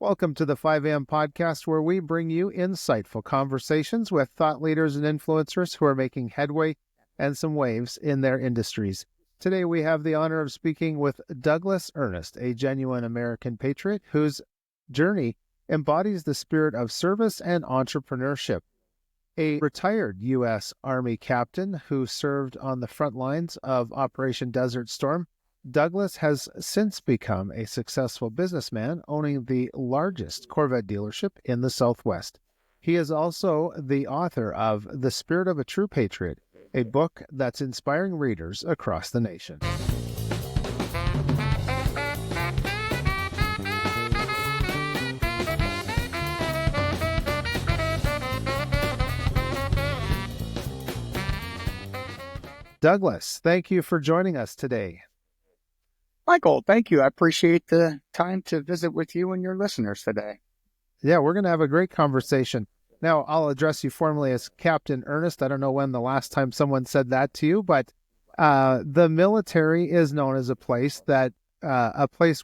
Welcome to the 5am podcast, where we bring you insightful conversations with thought leaders and influencers who are making headway and some waves in their industries. Today, we have the honor of speaking with Douglas Ernest, a genuine American patriot whose journey embodies the spirit of service and entrepreneurship. A retired U.S. Army captain who served on the front lines of Operation Desert Storm, Douglas has since become a successful businessman, owning the largest Corvette dealership in the Southwest. He is also the author of The Spirit of a True Patriot, a book that's inspiring readers across the nation. Douglas, thank you for joining us today. Michael, thank you. I appreciate the time to visit with you and your listeners today. Yeah, we're going to have a great conversation. Now, I'll address you formally as Captain Ernest. I don't know when the last time someone said that to you, but the military is known as a place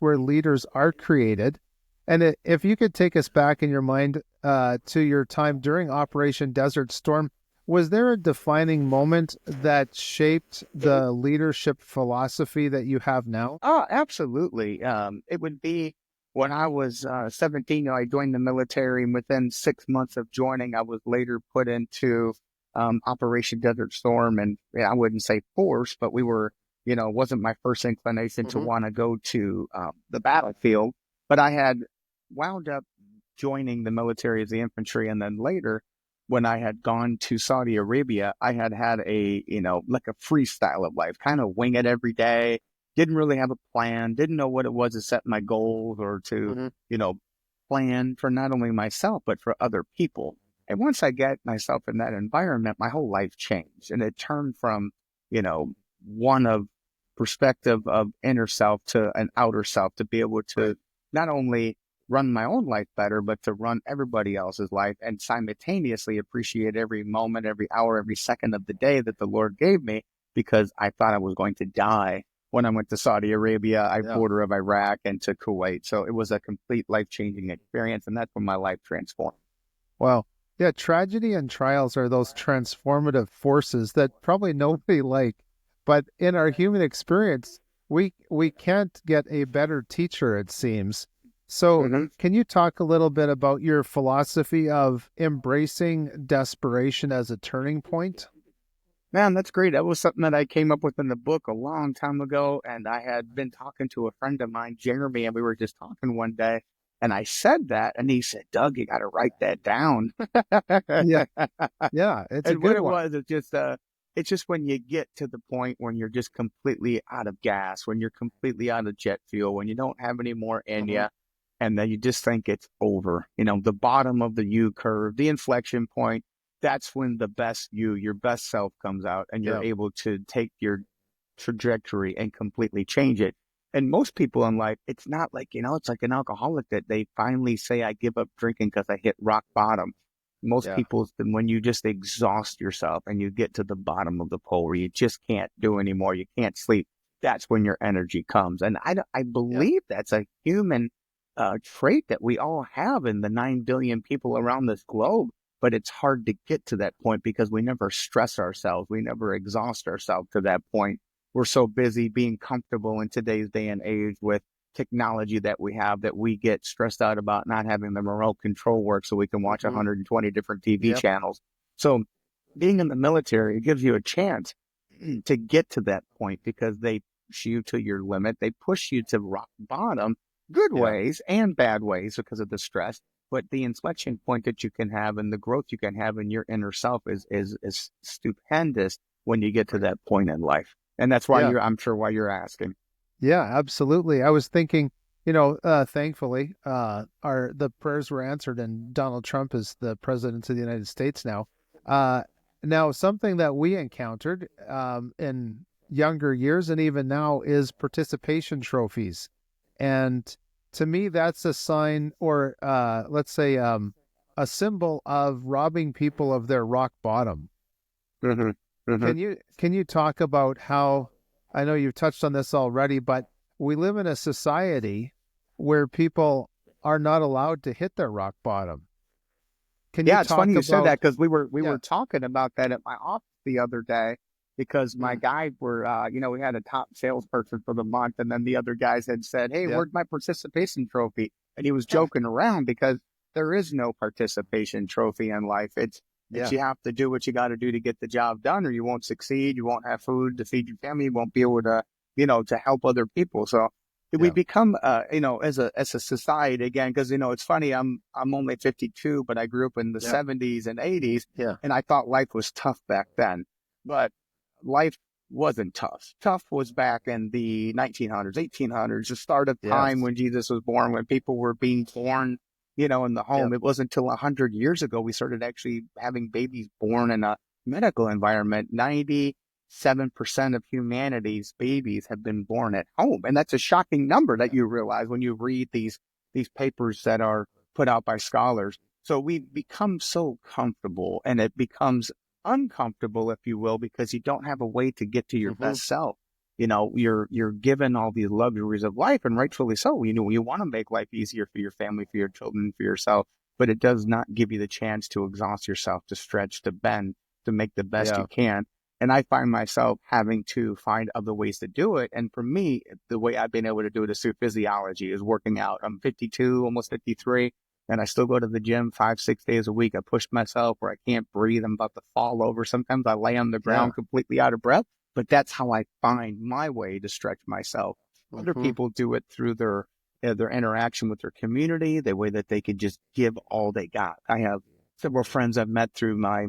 where leaders are created. And if you could take us back in your mind to your time during Operation Desert Storm, was there a defining moment that shaped the leadership philosophy that you have now? Oh, absolutely. It would be when I was 17, I joined the military, and within 6 months of joining, I was later put into Operation Desert Storm. And I wouldn't say forced, but we were, it wasn't my first inclination to want to go to the battlefield. But I had wound up joining the military as the infantry, and then later, when I had gone to Saudi Arabia, I had a, like a freestyle of life, kind of wing it every day. Didn't really have a plan, didn't know what it was to set my goals or to, plan for not only myself, but for other people. And once I got myself in that environment, my whole life changed. And it turned from, one of perspective of inner self to an outer self, to be able to not only run my own life better, but to run everybody else's life and simultaneously appreciate every moment, every hour, every second of the day that the Lord gave me, because I thought I was going to die when I went to Saudi Arabia, border of Iraq, and to Kuwait. So it was a complete life-changing experience, and that's when my life transformed. Wow. Yeah, tragedy and trials are those transformative forces that probably nobody like, but in our human experience, we can't get a better teacher, it seems. So can you talk a little bit about your philosophy of embracing desperation as a turning point? Man, that's great. That was something that I came up with in the book a long time ago. And I had been talking to a friend of mine, Jeremy, and we were just talking one day. And I said that, and he said, "Doug, you got to write that down." Yeah, it's a good one. It's just when you get to the point when you're just completely out of gas, when you're completely out of jet fuel, when you don't have any more in you. And then you just think it's over, the bottom of the U curve, the inflection point. That's when the best you, your best self comes out, and you're able to take your trajectory and completely change it. And most people in life, it's not like, it's like an alcoholic that they finally say, "I give up drinking because I hit rock bottom." Most people, when you just exhaust yourself and you get to the bottom of the pole where you just can't do anymore, you can't sleep, that's when your energy comes. And I believe that's a human trait that we all have in the 9 billion people around this globe, but it's hard to get to that point because we never stress ourselves. We never exhaust ourselves to that point. We're so busy being comfortable in today's day and age with technology that we have, that we get stressed out about not having the remote control work so we can watch 120 different TV channels. So being in the military, it gives you a chance to get to that point, because they push you to your limit. They push you to rock bottom. Good ways and bad ways because of the stress, but the inflection point that you can have and the growth you can have in your inner self is stupendous when you get to that point in life. And that's why I'm sure why you're asking. Yeah, absolutely. I was thinking, thankfully, the prayers were answered, and Donald Trump is the president of the United States now. Now, something that we encountered in younger years and even now is participation trophies. And to me, that's a sign, or let's say a symbol of robbing people of their rock bottom. Can you talk about how, I know you've touched on this already, but we live in a society where people are not allowed to hit their rock bottom. Can you Yeah, it's funny talk you said about? that because we Yeah. were talking about that at my office the other day because my Mm, guys were we had a top salesperson for the month, and then the other guys had said, "Hey, yeah. where's my participation trophy?" And he was joking around because there is no participation trophy in life. It's Yeah. you have to do what you got to do to get the job done, or you won't succeed. You won't have food to feed your family. You won't be able to to help other people. So we Yeah. become as a society again, because it's funny, I'm only 52, but I grew up in the Yeah. 70s and 80s, Yeah. and I thought life was tough back then, but life wasn't tough. Tough was back in the 1900s, 1800s, the start of time Yes. when Jesus was born, when people were being born in the Yeah. home. It wasn't until 100 years ago we started actually having babies born in a medical environment. 7% of humanity's babies have been born at home. And that's a shocking number that you realize when you read these papers that are put out by scholars. So we become so comfortable, and it becomes uncomfortable, if you will, because you don't have a way to get to your Hmm. best self. You're given all these luxuries of life, and rightfully so. You want to make life easier for your family, for your children, for yourself, but it does not give you the chance to exhaust yourself, to stretch, to bend, to make the best Yeah. you can. And I find myself having to find other ways to do it. And for me, the way I've been able to do it is through physiology, is working out. I'm 52, almost 53, and I still go to the gym 5, 6 days a week. I push myself where I can't breathe. I'm about to fall over. Sometimes I lay on the Yeah. ground completely out of breath, but that's how I find my way to stretch myself. Other Hmm. people do it through their interaction with their community, the way that they could just give all they got. I have several friends I've met through my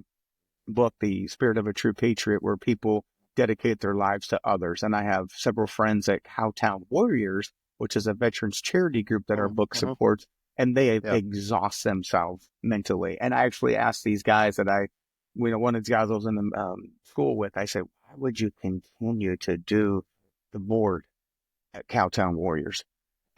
book, The Spirit of a True Patriot, where people dedicate their lives to others. And I have several friends at Cowtown Warriors, which is a veterans charity group that our book Hmm. supports, and they Yeah. exhaust themselves mentally. And I actually asked these guys one of these guys I was in the school with, I said, why would you continue to do the board at Cowtown Warriors?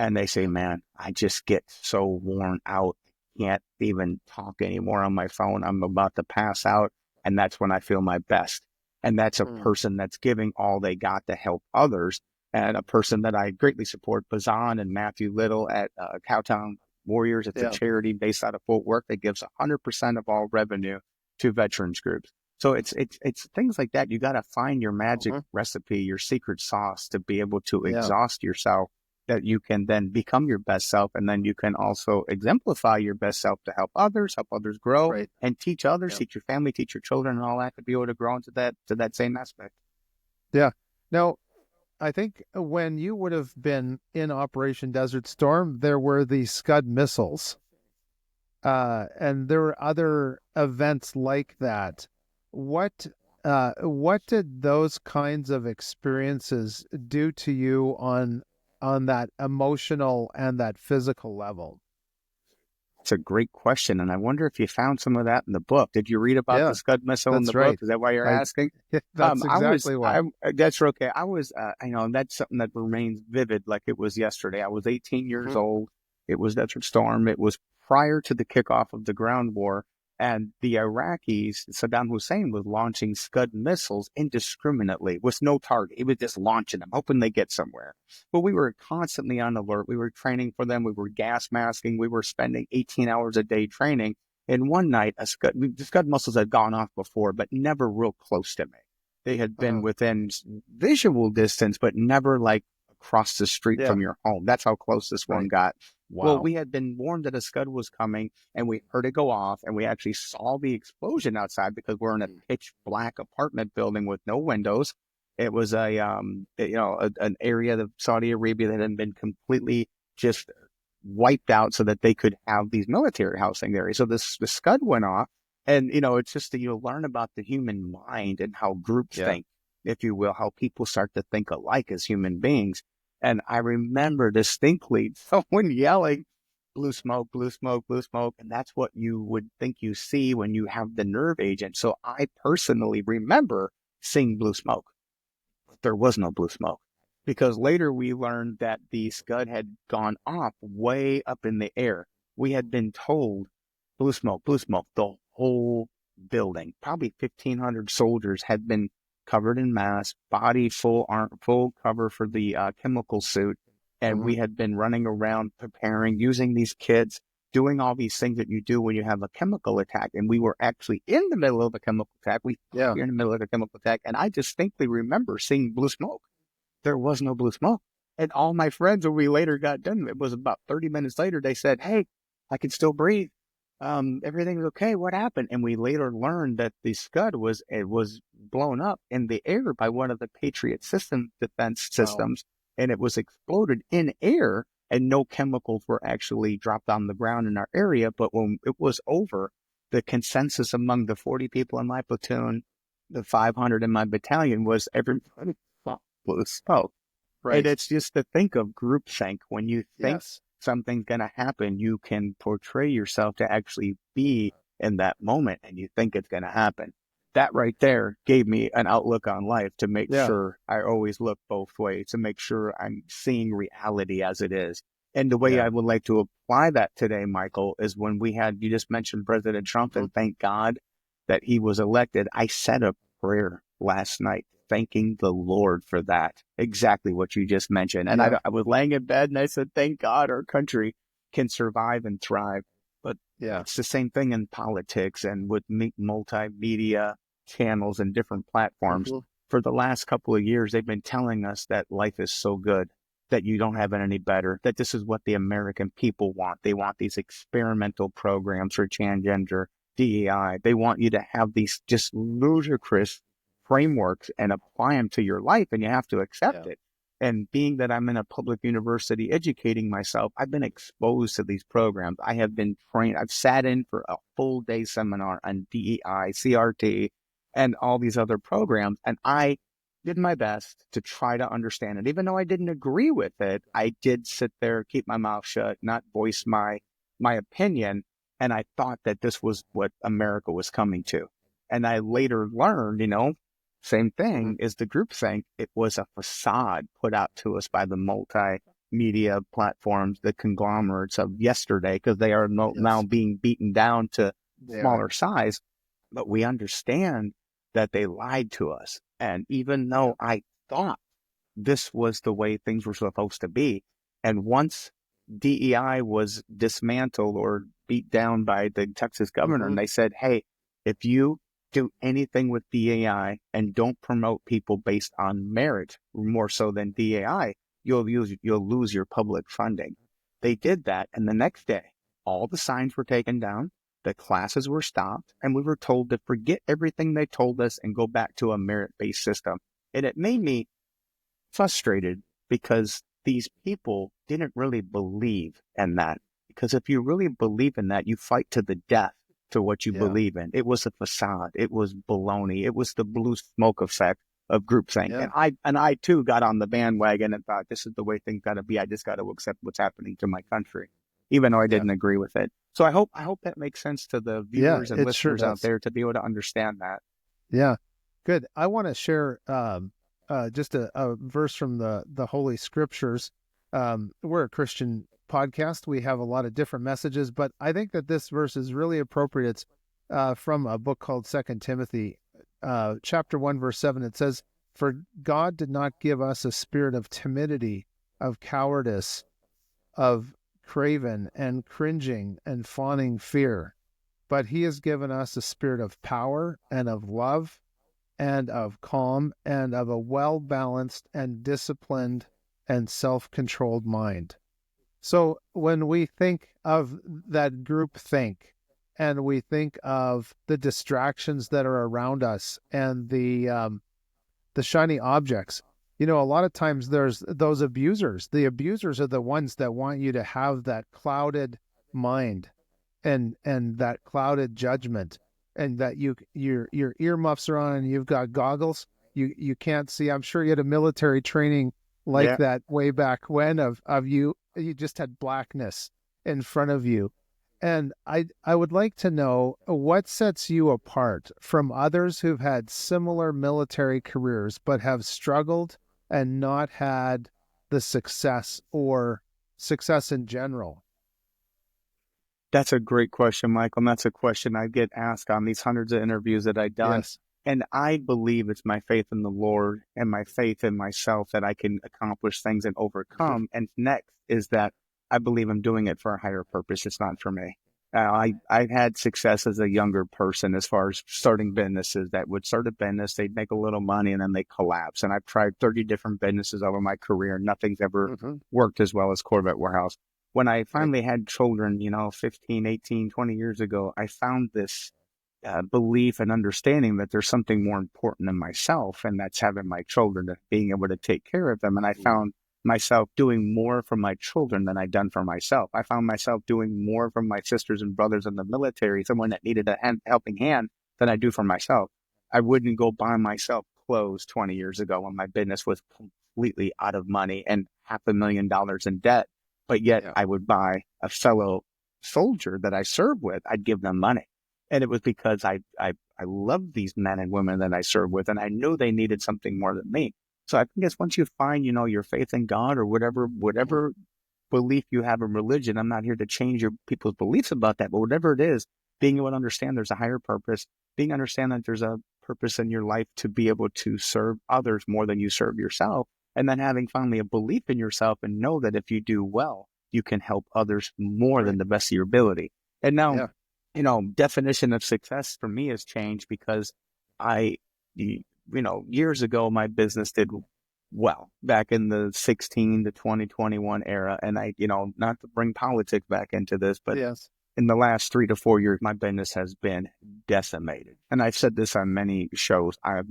And they say, man, I just get so worn out. Can't even talk anymore on my phone. I'm about to pass out. And that's when I feel my best. And that's a Mm. person that's giving all they got to help others. And a person that I greatly support, Bazan and Matthew Little at Cowtown Warriors. It's a Yeah. charity based out of Fort Worth that gives 100% of all revenue to veterans groups. So it's things like that. You got to find your magic Hmm. recipe, your secret sauce to be able to Yeah. exhaust yourself, that you can then become your best self. And then you can also exemplify your best self to help others grow, Right. and teach others, Yeah. teach your family, teach your children, and all that, to be able to grow into that same aspect. Yeah. Now, I think when you would have been in Operation Desert Storm, there were the Scud missiles, and there were other events like that. What what did those kinds of experiences do to you on that emotional and that physical level? It's a great question. And I wonder if you found some of that in the book. Did you read about the Yeah, Scud missile in that's the book? right. Is that why you're I asking? that's exactly why. That's okay. I was, that's something that remains vivid like it was yesterday. I was 18 years Hmm. old. It was Desert Storm. It was prior to the kickoff of the ground war. And the Iraqis, Saddam Hussein was launching Scud missiles indiscriminately with no target. He was just launching them, hoping they get somewhere. But we were constantly on alert. We were training for them. We were gas masking. We were spending 18 hours a day training. And one night, the Scud missiles had gone off before, but never real close to me. They had been Uh-huh. within visual distance, but never like across the street Yeah. from your home. That's how close this one Right. got. Well, Wow. we had been warned that a Scud was coming, and we heard it go off, and we actually saw the explosion outside because we're in a pitch black apartment building with no windows. It was an area of Saudi Arabia that had been completely just wiped out so that they could have these military housing areas. So the Scud went off, and it's just that you learn about the human mind and how groups Yeah. think, if you will, how people start to think alike as human beings. And I remember distinctly someone yelling, blue smoke, blue smoke, blue smoke. And that's what you would think you see when you have the nerve agent. So I personally remember seeing blue smoke, but there was no blue smoke, because later we learned that the Scud had gone off way up in the air. We had been told blue smoke. The whole building, probably 1,500 soldiers, had been covered in masks, body full cover for the chemical suit. And we had been running around preparing, using these kits, doing all these things that you do when you have a chemical attack. And we were actually in the middle of a chemical attack. We were in the middle of a chemical attack. And I distinctly remember seeing blue smoke. There was no blue smoke. And all my friends, when we later got done, it was about 30 minutes later, they said, "Hey, I can still breathe. Everything's okay. What happened?" And we later learned that the Scud was blown up in the air by one of the Patriot defense systems, and it was exploded in air, and no chemicals were actually dropped on the ground in our area. But when it was over, the consensus among the 40 people in my platoon, the 500 in my battalion, was everybody thought blue smoke. Right. And it's just to think of groupthink. When you think something's going to happen, you can portray yourself to actually be in that moment, and you think it's going to happen. That right there gave me an outlook on life to make sure I always look both ways, to make sure I'm seeing reality as it is. And the way I would like to apply that today, Michael, is when you just mentioned President Trump, and thank God that he was elected. I said a prayer last night, thanking the Lord for that. Exactly what you just mentioned. And I was laying in bed and I said, thank God our country can survive and thrive. But it's the same thing in politics and with multimedia channels and different platforms. For the last couple of years, they've been telling us that life is so good, that you don't have it any better, that this is what the American people want. They want these experimental programs for transgender, DEI. They want you to have these just ludicrous frameworks and apply them to your life, and you have to accept it. And being that I'm in a public university educating myself, I've been exposed to these programs. I have been trained. I've sat in for a full day seminar on DEI, CRT, and all these other programs. And I did my best to try to understand it. Even though I didn't agree with it, I did sit there, keep my mouth shut, not voice my opinion. And I thought that this was what America was coming to. And I later learned, same thing is the groupthink. It was a facade put out to us by the multimedia platforms, the conglomerates of yesterday, because they are now being beaten down to smaller size. But we understand that they lied to us. And even though I thought this was the way things were supposed to be, and once DEI was dismantled or beat down by the Texas governor, and they said, hey, if you do anything with DEI and don't promote people based on merit more so than DEI, you'll lose your public funding. They did that, and the next day, all the signs were taken down, the classes were stopped, and we were told to forget everything they told us and go back to a merit-based system. And it made me frustrated because these people didn't really believe in that. Because if you really believe in that, you fight to the death to what you believe in. It was a facade. It was baloney. It was the blue smoke effect of groupthink. And I too got on the bandwagon and thought, this is the way things got to be. I just got to accept what's happening to my country, even though I didn't agree with it. So I hope that makes sense to the viewers and listeners out there to be able to understand that. Yeah, good. I want to share just a verse from the Holy Scriptures. We're a Christian podcast. We have a lot of different messages, but I think that this verse is really appropriate. It's from a book called 2 Timothy, chapter 1, verse 7. It says, "For God did not give us a spirit of timidity, of cowardice, of craven and cringing and fawning fear, but he has given us a spirit of power and of love and of calm and of a well-balanced and disciplined and self-controlled mind." So when we think of that group think, and we think of the distractions that are around us and the shiny objects, a lot of times there's those abusers. The abusers are the ones that want you to have that clouded mind and that clouded judgment, and that your earmuffs are on and you've got goggles. You can't see. I'm sure you had a military training like that way back when of you just had blackness in front of you. And I would like to know what sets you apart from others who've had similar military careers but have struggled and not had the success or success in general. That's a great question, Michael. And that's a question I get asked on these hundreds of interviews that I've done. And I believe it's my faith in the Lord and my faith in myself that I can accomplish things and overcome. And next is that I believe I'm doing it for a higher purpose. It's not for me. I've had success as a younger person as far as starting businesses that would start a business, they'd make a little money and then they collapse. And I've tried 30 different businesses over my career. Nothing's ever worked as well as Corvette Warehouse. When I finally had children, 15, 18, 20 years ago, I found this belief and understanding that there's something more important than myself, and that's having my children and being able to take care of them. And I found myself doing more for my children than I'd done for myself. I found myself doing more for my sisters and brothers in the military, someone that needed a helping hand, than I do for myself. I wouldn't go buy myself clothes 20 years ago when my business was completely out of money and $500,000 in debt, but yet I would buy a fellow soldier that I served with, I'd give them money. And it was because I love these men and women that I serve with, and I knew they needed something more than me. So I think it's once you find, your faith in God or whatever belief you have in religion, I'm not here to change your people's beliefs about that, but whatever it is, being able to understand there's a higher purpose, being understand that there's a purpose in your life to be able to serve others more than you serve yourself, and then having finally a belief in yourself and know that if you do well, you can help others more than the best of your ability. And now, definition of success for me has changed because years ago, my business did well back in the 16 to 2021 era. And not to bring politics back into this, but in the last 3 to 4 years, my business has been decimated. And I've said this on many shows. I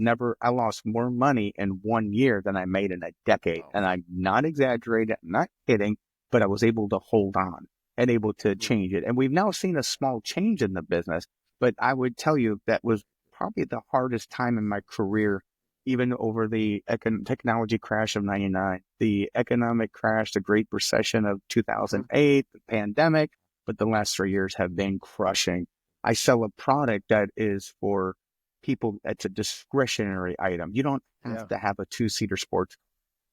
lost more money in 1 year than I made in a decade. And I'm not exaggerating, I'm not kidding, but I was able to hold on and able to change it. And we've now seen a small change in the business, but I would tell you that was probably the hardest time in my career, even over the technology crash of 99, the economic crash, the Great Recession of 2008, the pandemic, but the last 3 years have been crushing. I sell a product that is for people, it's a discretionary item. You don't have to have a two-seater sports car.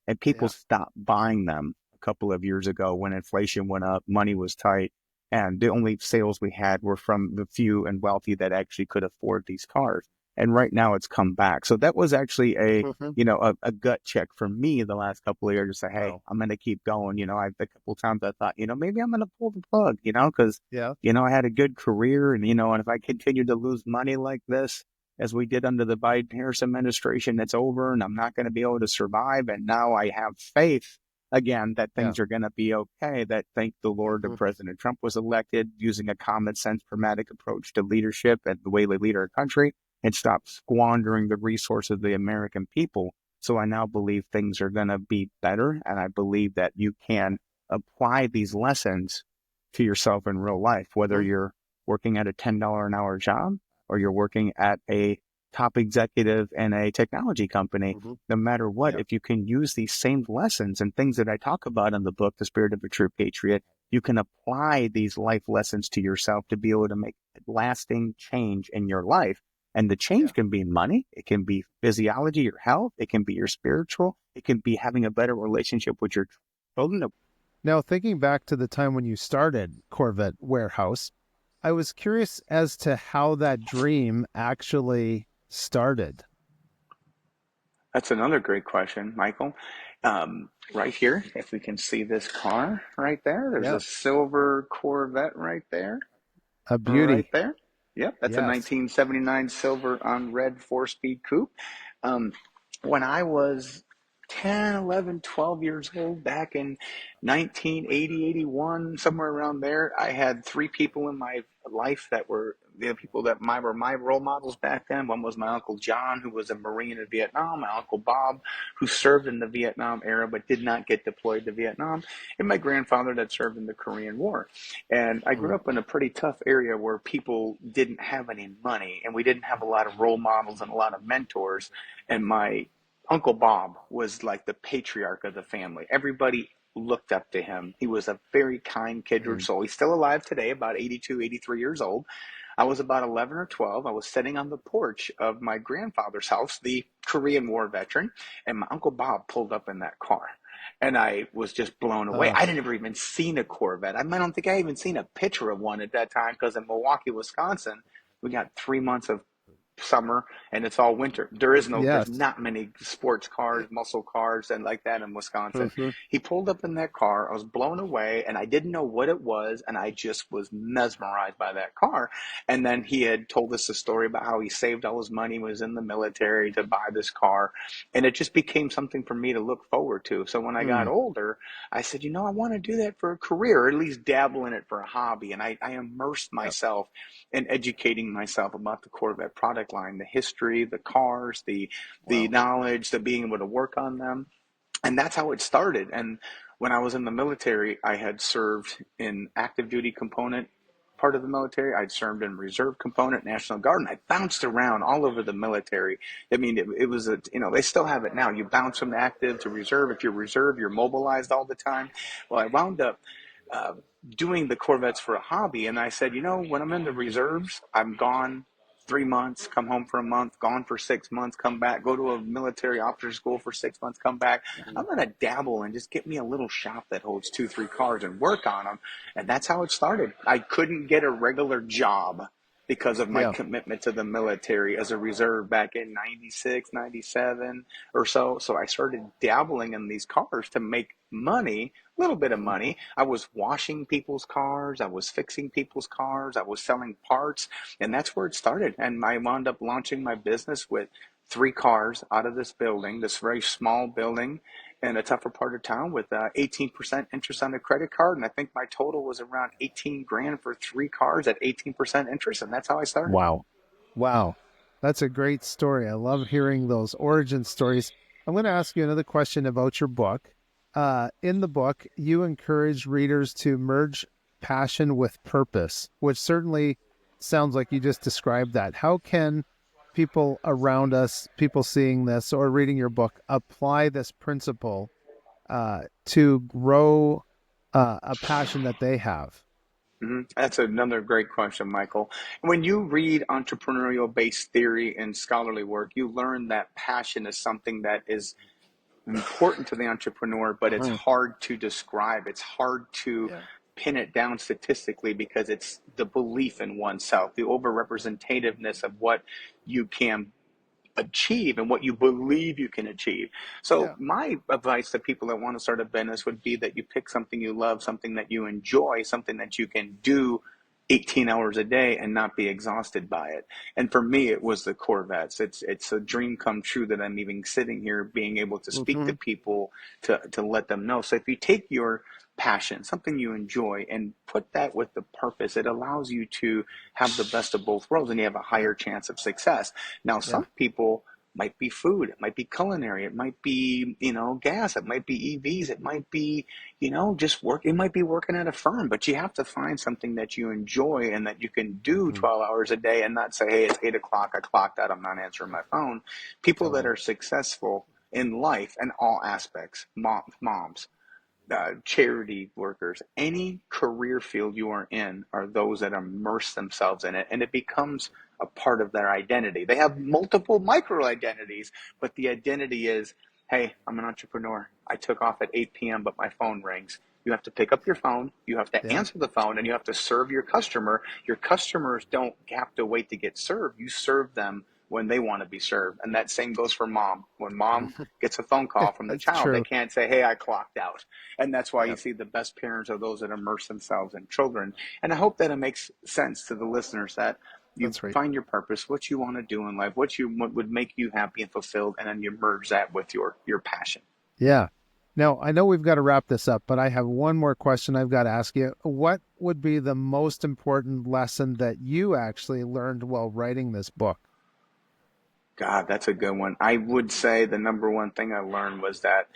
And people stopped buying them a couple of years ago when inflation went up, money was tight, and the only sales we had were from the few and wealthy that actually could afford these cars. And right now it's come back. So that was actually a gut check for me the last couple of years to say, hey, I'm going to keep going. A couple of times I thought, maybe I'm going to pull the plug, because, I had a good career and, and if I continue to lose money like this, as we did under the Biden-Harris administration, it's over and I'm not going to be able to survive. And now I have faith again that things are going to be okay, that thank the Lord that President Trump was elected using a common sense, pragmatic approach to leadership and the way they lead our country and stop squandering the resources of the American people. So I now believe things are going to be better. And I believe that you can apply these lessons to yourself in real life, whether you're working at a $10 an hour job or you're working at a top executive in a technology company, no matter what, if you can use these same lessons and things that I talk about in the book, The Spirit of a True Patriot, you can apply these life lessons to yourself to be able to make lasting change in your life. And the change can be money. It can be physiology, your health. It can be your spiritual. It can be having a better relationship with your children. Now, thinking back to the time when you started Corvette Warehouse, I was curious as to how that dream actually started. That's another great question, Michael. Right here, if we can see this car right there, there's a silver Corvette right there. A beauty. Right there. Yep, that's a 1979 silver on red 4-speed coupe. When I was 10, 11, 12 years old, back in 1980, 81, somewhere around there, I had 3 people in my life that were the people that were my role models back then. One was my Uncle John, who was a Marine in Vietnam, my Uncle Bob, who served in the Vietnam era but did not get deployed to Vietnam, and my grandfather that served in the Korean War. And I grew up in a pretty tough area where people didn't have any money, and we didn't have a lot of role models and a lot of mentors. And my Uncle Bob was like the patriarch of the family. Everybody looked up to him. He was a very kind, kindred soul. He's still alive today, about 82, 83 years old. I was about 11 or 12. I was sitting on the porch of my grandfather's house, the Korean War veteran, and my Uncle Bob pulled up in that car. And I was just blown away. I didn't ever even seen a Corvette. I don't think I even seen a picture of one at that time, because in Milwaukee, Wisconsin, we got 3 months of summer and it's all winter. There's Yes. not many sports cars, muscle cars, and like that in Wisconsin. Hmm. He pulled up in that car. I was blown away, and I didn't know what it was, and I just was mesmerized by that car. And then he had told us a story about how he saved all his money, was in the military to buy this car, and it just became something for me to look forward to. So when I got Mm. older, I said, I want to do that for a career, or at least dabble in it for a hobby. And I immersed Yep. myself in educating myself about the Corvette product line, the history, the cars, the Wow. knowledge, the being able to work on them. And that's how it started. And when I was in the military, I had served in active duty component part of the military. I'd served in reserve component, National Guard, and I bounced around all over the military. I mean, it was they still have it now. You bounce from active to reserve. If you're reserve, you're mobilized all the time. Well, I wound up uh, doing the Corvettes for a hobby, and I said, when I'm in the reserves, I'm gone 3 months, come home for a month, gone for 6 months, come back, go to a military officer school for 6 months, come back. Mhm. I'm going to dabble and just get me a little shop that holds 2, 3 cars and work on them. And that's how it started. I couldn't get a regular job because of my Yeah. commitment to the military as a reserve back in 96, 97 or so. So I started dabbling in these cars to make money, a little bit of Mhm. money. I was washing people's cars. I was fixing people's cars. I was selling parts. And that's where it started. And I wound up launching my business with 3 cars out of this building, this very small building in a tougher part of town with 18% interest on a credit card. And I think my total was around 18 grand for 3 cars at 18% interest. And that's how I started. Wow. Wow. That's a great story. I love hearing those origin stories. I'm going to ask you another question about your book. In the book, you encourage readers to merge passion with purpose, which certainly sounds like you just described that. How can people around us, people seeing this or reading your book, apply this principle to grow a passion that they have? That's another great question, Michael. When you read entrepreneurial based theory and scholarly work, you learn that passion is something that is important to the entrepreneur, but it's Mhm. hard to describe. It's hard to Yeah. pin it down statistically because it's the belief in oneself, the overrepresentativeness of what you can achieve and what you believe you can achieve. So Yeah. my advice to people that want to start a business would be that you pick something you love, something that you enjoy, something that you can do 18 hours a day and not be exhausted by it. And for me, it was the Corvettes. It's a dream come true that I'm even sitting here being able to speak to Hmm. people to let them know. So if you take your passion, something you enjoy, and put that with the purpose, it allows you to have the best of both worlds and you have a Yeah. higher chance of success. Now, Yeah. some people might be food, it might be culinary, it might be, gas, it might be EVs, it might be, just work. It might be working at a firm, but you have to find something that you enjoy and that you can do Hmm. 12 hours a day and not say, hey, it's 8 o'clock, I clocked out, I'm not answering my phone. People that Totally. are successful in life in all aspects, moms, charity workers, any career field you are in, are those that immerse themselves in it, and it becomes a part of their identity. They have multiple micro identities, but the identity is, hey, I'm an entrepreneur. I took off at 8 p.m., but my phone rings. You have to pick up your phone, you have to Yeah. answer the phone, and you have to serve your customer. Your customers don't have to wait to get served. You serve them when they want to be served. And that same goes for mom. When mom gets a phone call from the That's child, they true. can't say, hey, I clocked out. And that's why you Yeah. see the best parents are those that immerse themselves in children. And I hope that it makes sense to the listeners that you That's right. find your purpose, what you want to do in life, what would make you happy and fulfilled, and then you merge that with your passion. Yeah. Now, I know we've got to wrap this up, but I have one more question I've got to ask you. What would be the most important lesson that you actually learned while writing this book? God, that's a good one. I would say the number one thing I learned was that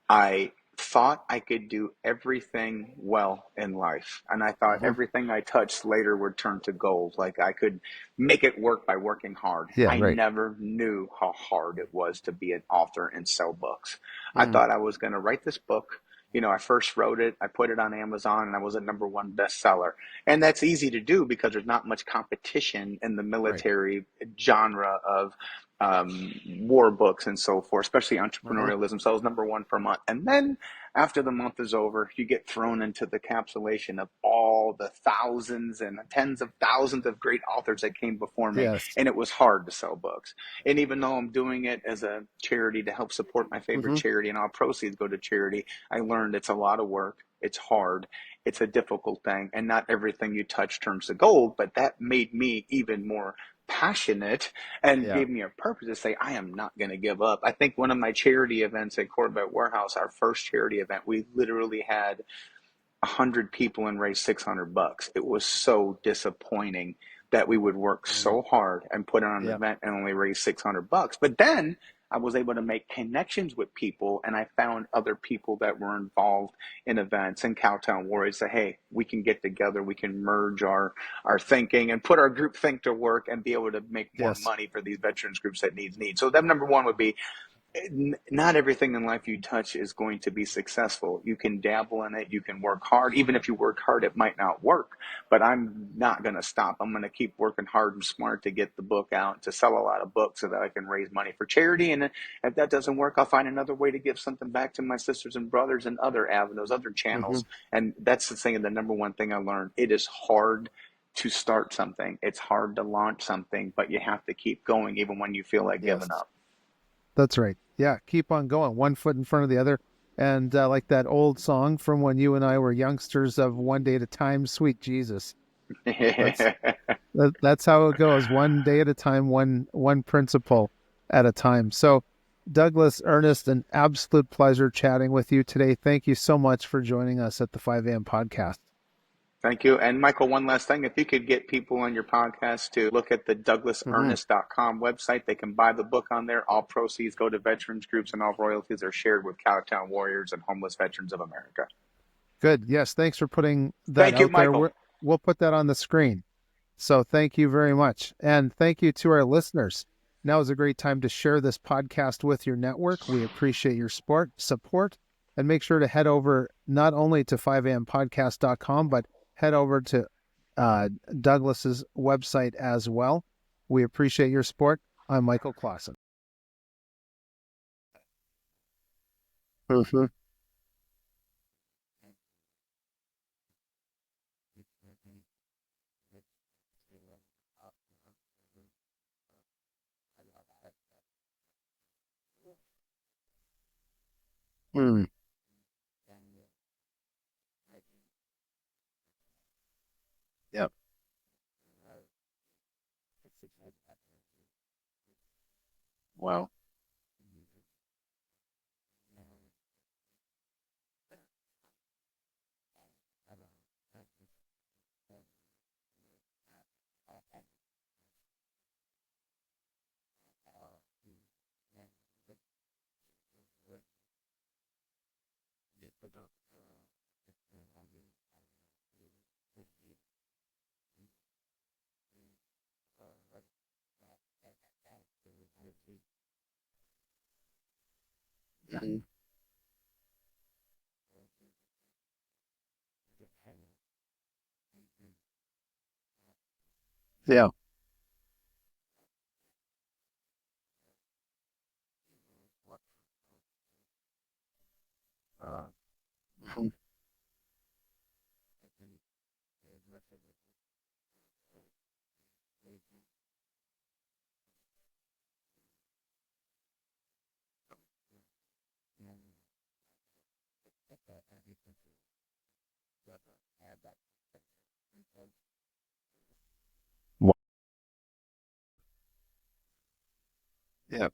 I thought I could do everything well in life. And I thought Hmm. everything I touched later would turn to gold. Like I could make it work by working hard. Yeah, I right. never knew how hard it was to be an author and sell books. I Mm. thought I was going to write this book. I first wrote it, I put it on Amazon, and I was a #1 bestseller. And that's easy to do because there's not much competition in the Right. military genre of war books and so forth, especially Uh-huh. entrepreneurialism. So I was number one for a month. And then after the month is over, you get thrown into the capsulation of all the thousands and tens of thousands of great authors that came before me. Yes. And it was hard to sell books. And even though I'm doing it as a charity to help support my favorite Hmm. charity and all proceeds go to charity, I learned it's a lot of work. It's hard. It's a difficult thing. And not everything you touch turns to gold, but that made me even more passionate and Yeah. gave me a purpose to say, I am not going to give up. I think one of my charity events at Corvette Warehouse, our first charity event, we literally had 100 people and raised $600. It was so disappointing that we would work Mhm. so hard and put on an Yeah. event and only raise $600. But then I was able to make connections with people, and I found other people that were involved in events and Cowtown Warriors say, hey, we can get together, we can merge our thinking and put our group think to work and be able to make more Yes. money for these veterans groups that need. So that number one would be, not everything in life you touch is going to be successful. You can dabble in it. You can work hard. Even if you work hard, it might not work. But I'm not going to stop. I'm going to keep working hard and smart to get the book out, to sell a lot of books so that I can raise money for charity. And if that doesn't work, I'll find another way to give something back to my sisters and brothers and other avenues, other Hmm. channels. And that's the thing. The number one thing I learned, it is hard to start something. It's hard to launch something, but you have to keep going even when you feel like giving Yes. up. That's right. Yeah. Keep on going, one foot in front of the other. And like that old song from when you and I were youngsters of one day at a time, sweet Jesus. That's that's how it goes, one day at a time, one principle at a time. So, Douglas, Ernest, an absolute pleasure chatting with you today. Thank you so much for joining us at the 5 a.m. podcast. Thank you. And Michael, one last thing. If you could get people on your podcast to look at the Hmm. douglasernest.com website, they can buy the book on there. All proceeds go to veterans groups and all royalties are shared with Cowtown Warriors and homeless veterans of America. Good. Yes. Thanks for putting that Thank you, out there. Michael. We'll put that on the screen. So thank you very much. And thank you to our listeners. Now is a great time to share this podcast with your network. We appreciate your support, and make sure to head over not only to 5ampodcast.com, but head over to Douglas's website as well. We appreciate your support. I'm Michael Clausen. Mhm. Mm. Yep. Wow. Mhm. Yeah. Mhm. Wow. Yeah.